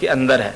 के अंदर है।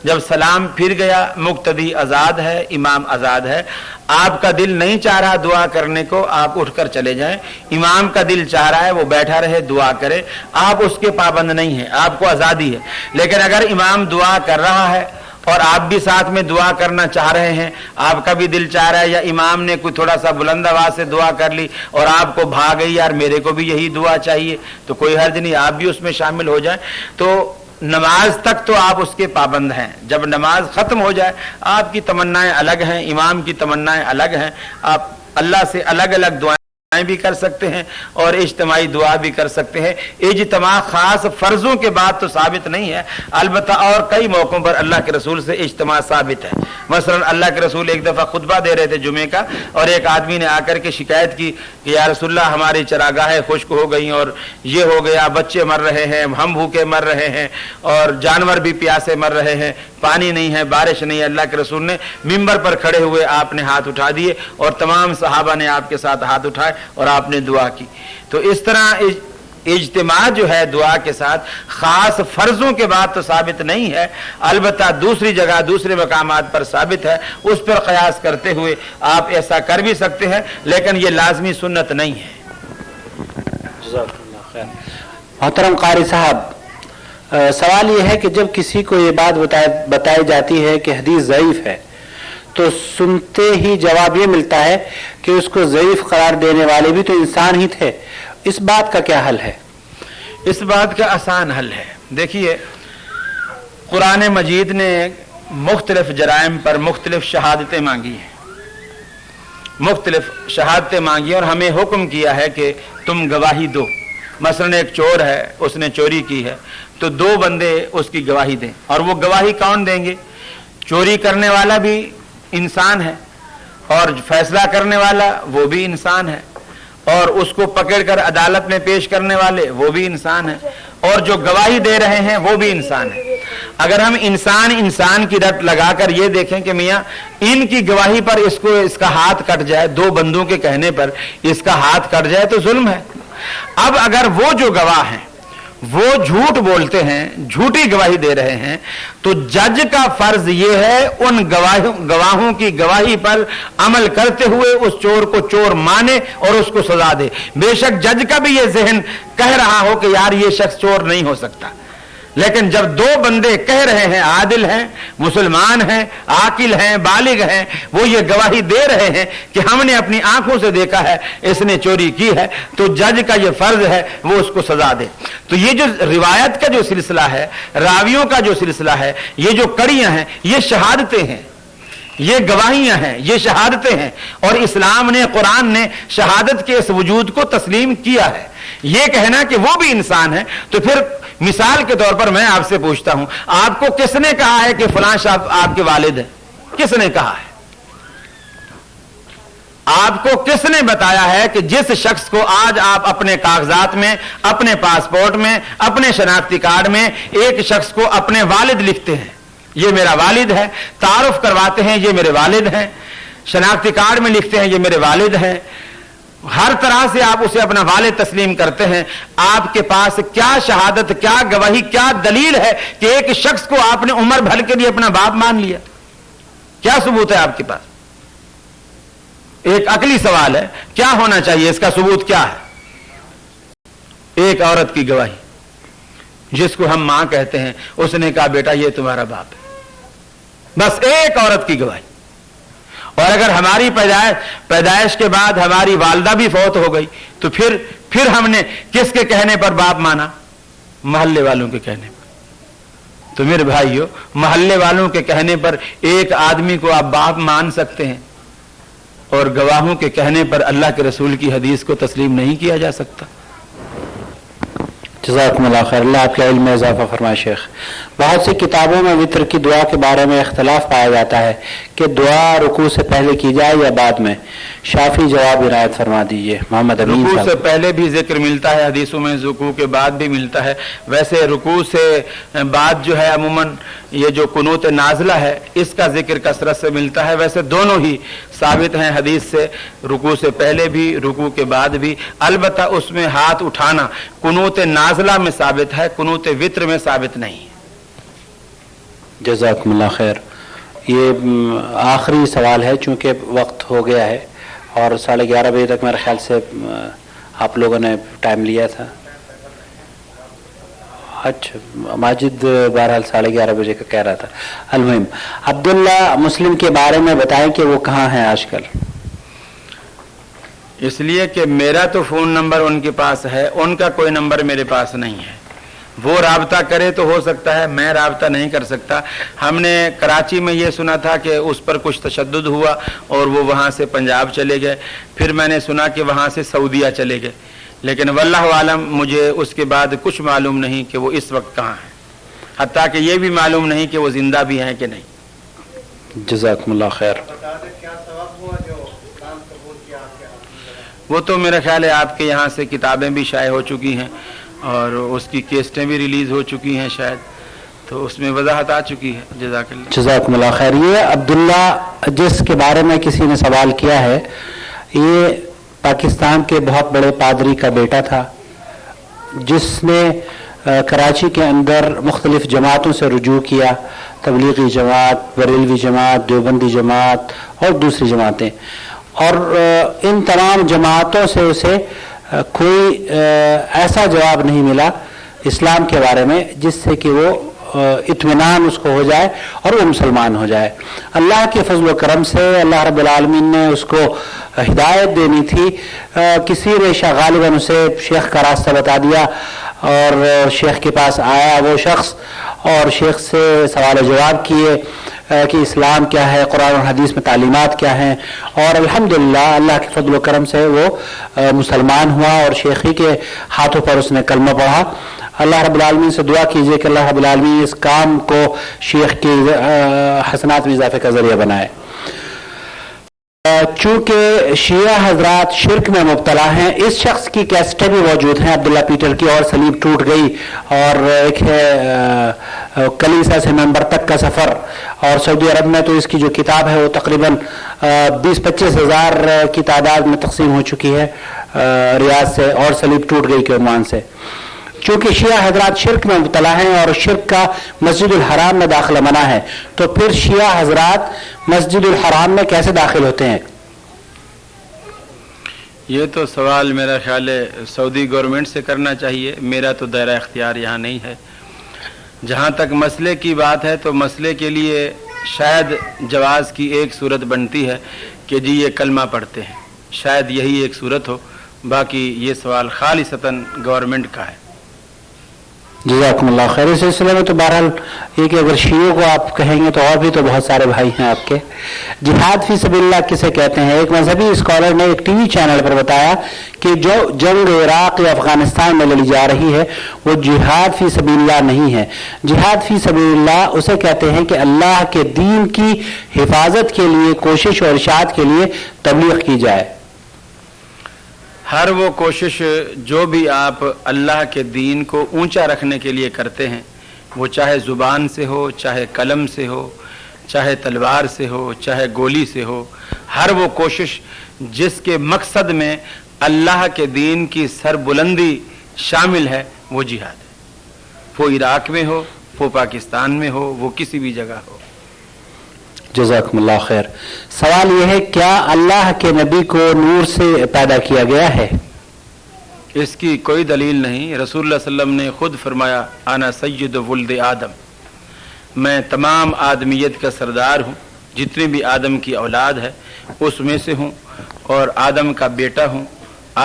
जब सलाम फिर गया, मुक्तदी आज़ाद है, इमाम आज़ाद है। आपका दिल नहीं चाह रहा दुआ करने को, आप उठकर चले जाएं। इमाम का दिल चाह रहा है वो बैठा रहे, दुआ करे, आप उसके पाबंद नहीं है, आपको आज़ादी है। लेकिन अगर इमाम दुआ कर रहा है और आप भी साथ में दुआ करना चाह रहे हैं, आपका भी दिल चाह रहा है, या इमाम ने कोई थोड़ा सा बुलंद आवाज से दुआ कर ली और आपको भाग गई यार मेरे को भी यही दुआ चाहिए, तो कोई हर्ज नहीं, आप भी उसमें शामिल हो जाएं। तो नमाज तक तो आप उसके पाबंद हैं। जब नमाज खत्म हो जाए, आपकी तमन्नाएं अलग हैं, इमाम की तमन्नाएं अलग हैं, आप अल्लाह से अलग अलग दुआएं भी कर सकते हैं और इज्तिमाई दुआ भी कर सकते हैं। इज्तिमा खास फर्जों के बाद तो साबित नहीं है, अलबत्ता और कई मौकों पर अल्लाह के रसूल से इज्तिमा साबित है। मसलन अल्लाह के रसूल एक दफा खुतबा दे रहे थे जुमे का, और एक आदमी ने आकर के शिकायत की कि या रसूलल्लाह हमारी चरागाहें खुश्क हो गई और ये हो गया, बच्चे मर रहे हैं, हम भूखे मर रहे हैं और जानवर भी प्यासे मर रहे हैं, पानी नहीं है, बारिश नहीं है। अल्लाह के रसूल ने मिंबर पर खड़े हुए आपने हाथ उठा दिए और तमाम सहाबा ने आपके साथ हाथ उठाए और आपने दुआ की। तो इस तरह इज्तिमा जो है दुआ के साथ खास फर्जों के बाद तो साबित नहीं है, अलबत्ता दूसरी जगह दूसरे मकामात पर साबित है। उस पर कयास करते हुए आप ऐसा कर भी सकते हैं, लेकिन ये लाजमी सुन्नत नहीं है। मोहतरम कारी साहब, सवाल यह है कि जब किसी को ये बात बताई जाती है कि हदीस ज़ईफ है, तो सुनते ही जवाब ये मिलता है कि उसको ज़ईफ करार देने वाले भी तो इंसान ही थे। इस बात का क्या हल है? इस बात का आसान हल है। देखिए, कुरान मजीद ने मुख्तलिफ जराइम पर मुख्तलिफ शहादतें मांगी हैं, मुख्तलिफ शहादतें मांगी और हमें हुक्म किया है कि तुम गवाही दो। मसलन एक चोर है, उसने चोरी की है, तो दो बंदे उसकी गवाही दें। और वो गवाही कौन देंगे? चोरी करने वाला भी इंसान है और फैसला करने वाला वो भी इंसान है, और उसको पकड़कर अदालत में पेश करने वाले वो भी इंसान है, और जो गवाही दे रहे हैं वो भी इंसान है। अगर हम इंसान की रट लगाकर ये देखें कि मियाँ इनकी गवाही पर इसका हाथ कट जाए, दो बंदों के कहने पर इसका हाथ कट जाए तो जुल्म है। अब अगर वो जो गवाह हैं वो झूठ बोलते हैं, झूठी गवाही दे रहे हैं, तो जज का फर्ज ये है उन गवाहों की गवाही पर अमल करते हुए उस चोर को चोर माने और उसको सजा दे। बेशक जज का भी ये जहन कह रहा हो कि यार ये शख्स चोर नहीं हो सकता, लेकिन जब दो बंदे कह रहे हैं, आदिल हैं, मुसलमान हैं, आकिल हैं, बालिग हैं, वो ये गवाही दे रहे हैं कि हमने अपनी आंखों से देखा है इसने चोरी की है, तो जज का ये फर्ज है वो उसको सजा दे। तो ये जो रिवायत का जो सिलसिला है, रावियों का जो सिलसिला है, ये जो कड़ियां हैं, ये शहादतें हैं, ये गवाहियां हैं, ये शहादतें हैं, और इस्लाम ने, कुरान ने शहादत के इस वजूद को तस्लीम किया है। ये कहना कि वो भी इंसान है, तो फिर मिसाल के तौर पर मैं आपसे पूछता हूं, आपको किसने कहा है कि फलां साहब आपके वालिद हैं? किसने कहा है? आपको किसने बताया है कि जिस शख्स को आज आप अपने कागजात में, अपने पासपोर्ट में, अपने शनाख्ती कार्ड में एक शख्स को अपने वालिद लिखते हैं, ये मेरा वालिद है, तारुफ करवाते हैं ये मेरे वालिद हैं, शनाख्ती कार्ड में लिखते हैं ये मेरे वालिद हैं, हर तरह से आप उसे अपना वालिद तस्लीम करते हैं, आपके पास क्या शहादत, क्या गवाही, क्या दलील है कि एक शख्स को आपने उम्र भर के लिए अपना बाप मान लिया? क्या सबूत है आपके पास? एक अकली सवाल है, क्या होना चाहिए, इसका सबूत क्या है? एक औरत की गवाही, जिसको हम मां कहते हैं, उसने कहा बेटा ये तुम्हारा बाप है, बस एक औरत की गवाही। और अगर हमारी पैदाइश के बाद हमारी वालदा भी फौत हो गई, तो फिर हमने किसके कहने पर बाप माना? मोहल्ले वालों के कहने पर। तो मेरे भाइयों, मोहल्ले वालों के कहने पर एक आदमी को आप बाप मान सकते हैं, और गवाहों के कहने पर अल्लाह के रसूल की हदीस को तस्लीम नहीं किया जा सकता। जज़ाकुमुल्लाह खैर, अल्लाह आपके इल्म में इजाफा फरमाए। शेख, बहुत सी किताबों में वित्र की दुआ के बारे में इख्तलाफ पाया जाता है कि दुआ रुकू से पहले की जाए या बाद में। शाफी जवाब इनायत फरमा दीजिए। मोहम्मद अमीन रुकू से पहले भी जिक्र मिलता है हदीसों में, रुकू के बाद भी मिलता है। वैसे रुकू से बाद जो है अमूमन ये जो कुनूत नाज़िला है इसका जिक्र कसरत से मिलता है। वैसे दोनों ही साबित हैं हदीस से, रुकू से पहले भी, रुकू के बाद भी। अलबत्ता उसमें हाथ उठाना कुनूत नाज़िला में साबित है, कुनूत वित्र में साबित नहीं है। جزاکم اللہ خیر. یہ آخری سوال ہے چونکہ وقت ہو گیا ہے اور 11:30 بجے تک میرے خیال سے آپ لوگوں نے ٹائم لیا تھا. اچھا ماجد بہرحال 11:30 بجے کا کہہ رہا تھا. المہم عبداللہ مسلم کے بارے میں بتائیں کہ وہ کہاں ہیں آج کل. اس لیے کہ میرا تو فون نمبر ان کے پاس ہے, ان کا کوئی نمبر میرے پاس نہیں ہے. وہ رابطہ کرے تو ہو سکتا ہے, میں رابطہ نہیں کر سکتا. ہم نے کراچی میں یہ سنا تھا کہ اس پر کچھ تشدد ہوا اور وہ وہاں سے پنجاب چلے گئے, پھر میں نے سنا کہ وہاں سے سعودیہ چلے گئے, لیکن واللہ عالم مجھے اس کے بعد کچھ معلوم نہیں کہ وہ اس وقت کہاں ہیں, حتیٰ کہ یہ بھی معلوم نہیں کہ وہ زندہ بھی ہیں کہ نہیں. جزاکم اللہ خیر. وہ تو میرا خیال ہے آپ کے یہاں سے کتابیں بھی شائع ہو چکی ہیں اور اس کی کیسٹیں بھی ریلیز ہو چکی ہیں شاید, تو اس میں وضاحت آ چکی ہے. جزاکم اللہ خیر. یہ عبداللہ جس کے بارے میں کسی نے سوال کیا ہے, یہ پاکستان کے بہت بڑے پادری کا بیٹا تھا جس نے کراچی کے اندر مختلف جماعتوں سے رجوع کیا, تبلیغی جماعت, بریلوی جماعت, دیوبندی جماعت اور دوسری جماعتیں, اور ان تمام جماعتوں سے اسے کوئی ایسا جواب نہیں ملا اسلام کے بارے میں جس سے کہ وہ اطمینان اس کو ہو جائے اور وہ مسلمان ہو جائے. اللہ کے فضل و کرم سے اللہ رب العالمین نے اس کو ہدایت دینی تھی. کسی نے غالباً اسے شیخ کا راستہ بتا دیا اور شیخ کے پاس آیا وہ شخص اور شیخ سے سوال و جواب کیے کہ اسلام کیا ہے, قرآن اور حدیث میں تعلیمات کیا ہیں, اور الحمدللہ اللہ کے فضل و کرم سے وہ مسلمان ہوا اور شیخی کے ہاتھوں پر اس نے کلمہ پڑھا. اللہ رب العالمین سے دعا کیجئے کہ اللہ رب العالمین اس کام کو شیخ کی حسنات میں اضافے کا ذریعہ بنائے. چونکہ شیعہ حضرات شرک میں مبتلا ہیں, اس شخص کی کیسٹیں بھی موجود ہیں عبداللہ پیٹر کی, اور سلیب ٹوٹ گئی, اور ایک ہے کلیسا سے ممبر تک کا سفر, اور سعودی عرب میں تو اس کی جو کتاب ہے وہ تقریباً 20-25 ہزار کی تعداد میں تقسیم ہو چکی ہے ریاض سے, اور سلیب ٹوٹ گئی کے عنوان سے. چونکہ شیعہ حضرات شرک میں مبتلا ہیں اور شرک کا مسجد الحرام میں داخلہ منع ہے, تو پھر شیعہ حضرات مسجد الحرام میں کیسے داخل ہوتے ہیں؟ یہ تو سوال میرا خیال ہے سعودی گورنمنٹ سے کرنا چاہیے, میرا تو دائرہ اختیار یہاں نہیں ہے. جہاں تک مسئلے کی بات ہے تو مسئلے کے لیے شاید جواز کی ایک صورت بنتی ہے کہ جی یہ کلمہ پڑھتے ہیں, شاید یہی ایک صورت ہو, باقی یہ سوال خالصتاً گورنمنٹ کا ہے. جزاکم اللہ خیر. اس سلسلے میں تو بہرحال یہ کہ اگر شیعوں کو آپ کہیں گے تو اور بھی تو بہت سارے بھائی ہیں آپ کے. جہاد فی سبیل اللہ کسے کہتے ہیں؟ ایک مذہبی اسکالر نے ایک ٹی وی چینل پر بتایا کہ جو جنگ عراق یا افغانستان میں لڑی جا رہی ہے وہ جہاد فی سبیل اللہ نہیں ہے. جہاد فی سبیل اللہ اسے کہتے ہیں کہ اللہ کے دین کی حفاظت کے لیے کوشش اور اشاعت کے لیے تبلیغ کی جائے. ہر وہ کوشش جو بھی آپ اللہ کے دین کو اونچا رکھنے کے لیے کرتے ہیں, وہ چاہے زبان سے ہو, چاہے قلم سے ہو, چاہے تلوار سے ہو, چاہے گولی سے ہو, ہر وہ کوشش جس کے مقصد میں اللہ کے دین کی سربلندی شامل ہے وہ جہاد ہے. وہ عراق میں ہو, وہ پاکستان میں ہو, وہ کسی بھی جگہ ہو. جزاکم اللہ خیر. سوال یہ ہے کیا اللہ کے نبی کو نور سے پیدا کیا گیا ہے؟ اس کی کوئی دلیل نہیں. رسول اللہ صلی اللہ علیہ وسلم نے خود فرمایا انا سید ولد آدم, میں تمام آدمیت کا سردار ہوں, جتنی بھی آدم کی اولاد ہے اس میں سے ہوں, اور آدم کا بیٹا ہوں,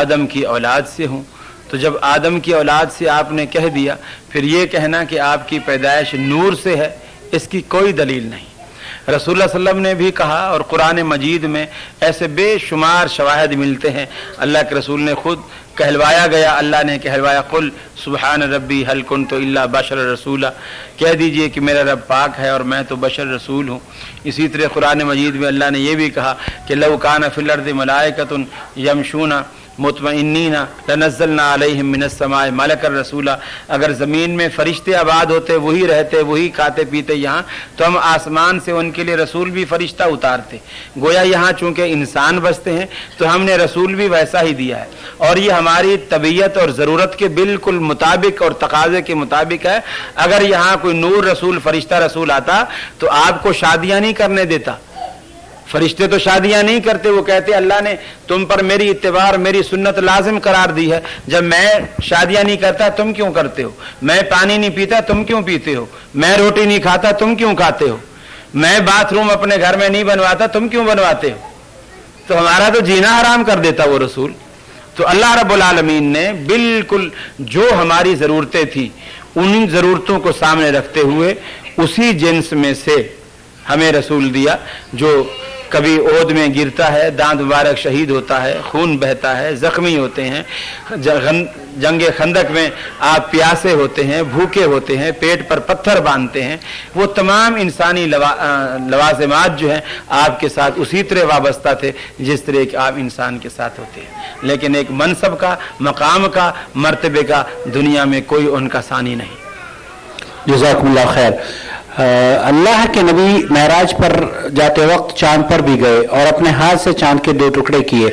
آدم کی اولاد سے ہوں. تو جب آدم کی اولاد سے آپ نے کہہ دیا, پھر یہ کہنا کہ آپ کی پیدائش نور سے ہے, اس کی کوئی دلیل نہیں. رسول اللہ صلی اللہ علیہ وسلم نے بھی کہا, اور قرآن مجید میں ایسے بے شمار شواہد ملتے ہیں. اللہ کے رسول نے خود کہلوایا گیا, اللہ نے کہلوایا قل سبحان ربی هل کنت الا بشر رسولا, کہہ دیجئے کہ میرا رب پاک ہے اور میں تو بشر رسول ہوں. اسی طرح قرآن مجید میں اللہ نے یہ بھی کہا کہ لو کان فی الارض ملائکۃ یمشون मुतमइन्नीना लनज़्ज़लना अलैहिम मिनस समाए मलकर रसूला। अगर ज़मीन में फरिश्ते आबाद होते, वही रहते, वही खाते पीते यहाँ, तो हम आसमान से उनके लिए रसूल भी फरिश्ता उतारते। गोया यहाँ चूँकि इंसान बसते हैं तो हमने रसूल भी वैसा ही दिया है, और ये हमारी तबीयत और ज़रूरत के बिल्कुल मुताबिक और तकाज़े के मुताबिक है। अगर यहाँ कोई नूर रसूल फरिश्ता रसूल आता तो आपको शादियाँ नहीं करने देता। फरिश्ते तो शादियां नहीं करते, वो कहते अल्लाह ने तुम पर मेरी इत्तिबा और मेरी सुन्नत लाजिम करार दी है। जब मैं शादियां नहीं करता तुम क्यों करते हो? मैं पानी नहीं पीता तुम क्यों पीते हो? मैं रोटी नहीं खाता तुम क्यों खाते हो? मैं बाथरूम अपने घर में नहीं बनवाता तुम क्यों बनवाते हो? तो हमारा तो जीना हराम कर देता वो रसूल। तो अल्लाह रब्बुल आलमीन ने बिल्कुल जो हमारी ज़रूरतें थी उन ज़रूरतों को सामने रखते हुए उसी जिन्स में से हमें रसूल दिया, जो कभी ओद में गिरता है, दांत मुबारक शहीद होता है, खून बहता है, जख्मी होते हैं, जंगे खंदक में आप प्यासे होते हैं, भूखे होते हैं, पेट पर पत्थर बांधते हैं। वो तमाम इंसानी लवाज़िमात जो हैं आपके साथ उसी तरह वाबस्ता थे जिस तरह कि आप इंसान के साथ होते हैं। लेकिन एक मनसब का, मकाम का, मर्तबे का दुनिया में कोई उनका सानी नहीं। जज़ाकुमुल्लाह खैर। अल्लाह के नबी महराज पर जाते वक्त चांद पर भी गए और अपने हाथ से चांद के 2 टुकड़े किए।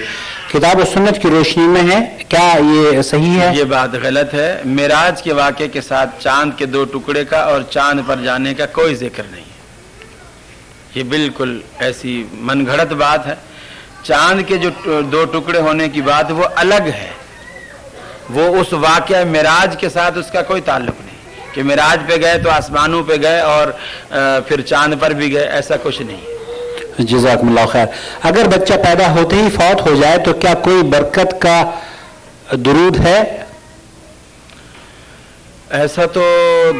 किताब और सुन्नत की रोशनी में है, क्या ये सही है? ये बात गलत है। मेराज के वाक़े के साथ चांद के 2 टुकड़े का और चांद पर जाने का कोई जिक्र नहीं है। ये बिल्कुल ऐसी मनगढ़ंत बात है। चांद के जो 2 टुकड़े होने की बात वो अलग है, वो उस वाक़या मेराज के साथ उसका कोई ताल्लुक नहीं कि मेराज पे गए तो आसमानों पे गए और फिर चांद पर भी गए, ऐसा कुछ नहीं। जज़ाकुमुल्लाह खैर। अगर बच्चा पैदा होते ही फौत हो जाए तो क्या कोई बरकत का दुरूद है? ऐसा तो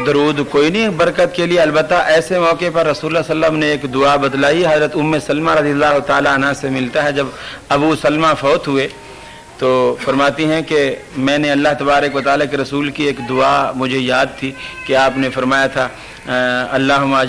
दरूद कोई नहीं बरकत के लिए। अलबत्ता ऐसे मौके पर रसूलुल्लाह सल्लल्लाहु अलैहि वसल्लम ने एक दुआ बतलाई। हज़रत उम्मे सलमा रज़ियल्लाहु ताला अन्हा से मिलता है, जब अबू सलमा फौत हुए तो फरमाती हैं कि मैंने अल्लाह तबारक व तआला के रसूल की एक दुआ मुझे याद थी कि आपने फरमाया था अल्लाहुम्मा